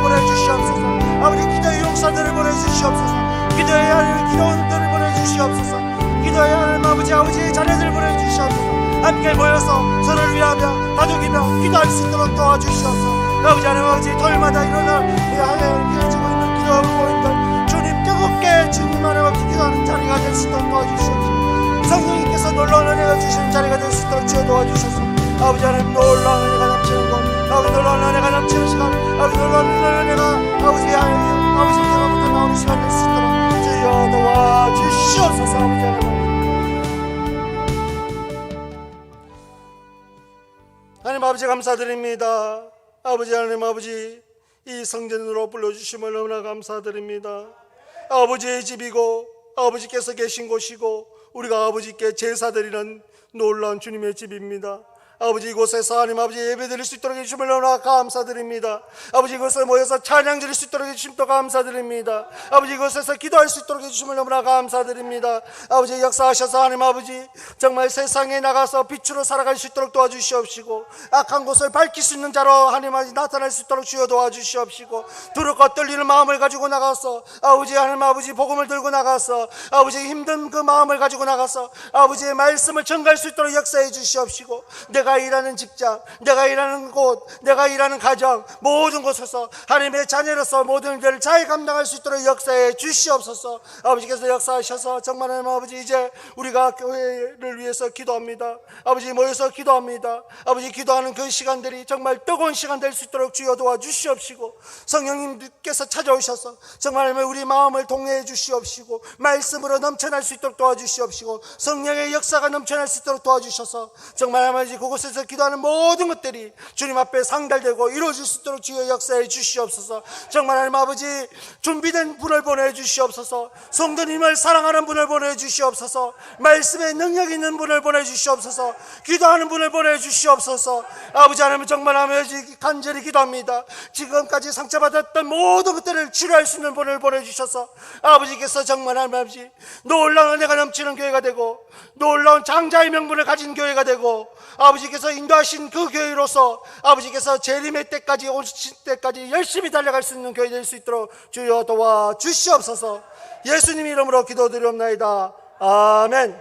보내주시옵소서. 아버지 기도의 용사들을 보내주시옵소서. 기도의 하나님 기도원들을 보내주시옵소서. 기도의 하나님 아버지의 자녀들을 보내주시옵소서. 함께 모여서 서로를 위하며 다독이며 기도할 수 있도록 도와주시옵소서. 아버지 하나님 토요일마다 일어나 이어지고 있는 기도 모임들 주님 뜨겁게 주님 하나님 기도하는 자리가 될 수 있도록 도와주시옵소서. 성령님께서 놀라운 은혜가 주시는 자리가 될 수 있도록 주여 도와주셔서 아버지 하나님 놀라운 은혜가 넘치는 것 아버지 놀라운 은혜가 넘치는 시간 아버지 놀라운 은혜가 아버지 때로부터 나오는 시간 될 수 있도록 주여 도와주시옵소서. 아버지 하나님 아버지 감사드립니다. 아버지 하나님 아버지 이 성전으로 불러주심을 너무나 감사드립니다. 아버지의 집이고 아버지께서 계신 곳이고 우리가 아버지께 제사드리는 놀라운 주님의 집입니다. 아버지 이곳에서 하나님 아버지 예배드릴 수 있도록 해주심을 너무나 감사드립니다. 아버지 이곳에 모여서 찬양 드릴 수 있도록 해주심도 감사드립니다. 아버지 이곳에서 기도할 수 있도록 해주심을 너무나 감사드립니다. 아버지 역사하셔서 하나님 아버지 정말 세상에 나가서 빛으로 살아갈 수 있도록 도와주시옵시고 악한 곳을 밝힐 수 있는 자로 하나님 아버지 나타날 수 있도록 주여 도와주시옵시고 두렵고 떨리는 마음을 가지고 나가서 아버지 하나님 아버지 복음을 들고 나가서 아버지 힘든 그 마음을 가지고 나가서 아버지의 말씀을 전가할 수 있도록 역사해 주시옵시고 내가 일하는 직장, 내가 일하는 곳, 내가 일하는 가정 모든 곳에서 하나님의 자녀로서 모든 일들을 잘 감당할 수 있도록 역사해 주시옵소서. 아버지께서 역사하셔서 정말 하나님 아버지 이제 우리가 교회를 위해서 기도합니다. 아버지 모여서 기도합니다. 아버지 기도하는 그 시간들이 정말 뜨거운 시간 될 수 있도록 주여 도와주시옵시고 성령님께서 찾아오셔서 정말 우리 마음을 동해해 주시옵시고 말씀으로 넘쳐날 수 있도록 도와주시옵시고 성령의 역사가 넘쳐날 수 있도록 도와주셔서 정말 아버지 그곳에서 기도하는 모든 것들이 주님 앞에 상달되고 이루어질 수 있도록 주여 역사해 주시옵소서. 정말 하나님 아버지 준비된 분을 보내주시옵소서. 성도님을 사랑하는 분을 보내주시옵소서. 말씀에 능력 있는 분을 보내주시옵소서. 기도하는 분을 보내주시옵소서. 아버지 하나님 정말 아버지 간절히 기도합니다. 지금까지 상처받았던 모든 것들을 치료할 수 있는 분을 보내주셔서 아버지께서 정말 하나님 아버지 놀라운 은혜가 넘치는 교회가 되고 놀라운 장자의 명분을 가진 교회가 되고 아버지께서 인도하신 그 교회로서 아버지께서 재림의 때까지 오실 때까지 열심히 달려갈 수 있는 교회 될 수 있도록 주여 도와주시옵소서. 예수님 이름으로 기도드리옵나이다. 아멘.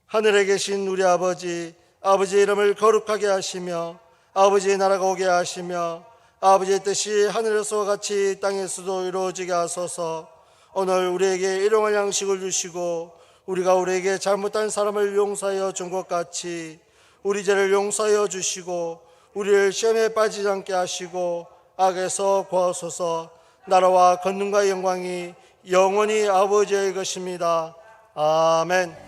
하늘에 계신 우리 아버지, 아버지의 이름을 거룩하게 하시며 아버지의 나라가 오게 하시며 아버지의 뜻이 하늘에서와 같이 땅에서도 이루어지게 하소서. 오늘 우리에게 일용할 양식을 주시고 우리가 우리에게 잘못한 사람을 용서하여 준 것 같이 우리 죄를 용서하여 주시고 우리를 시험에 빠지지 않게 하시고 악에서 구하소서. 나라와 권능과 영광이 영원히 아버지의 것입니다. 아멘.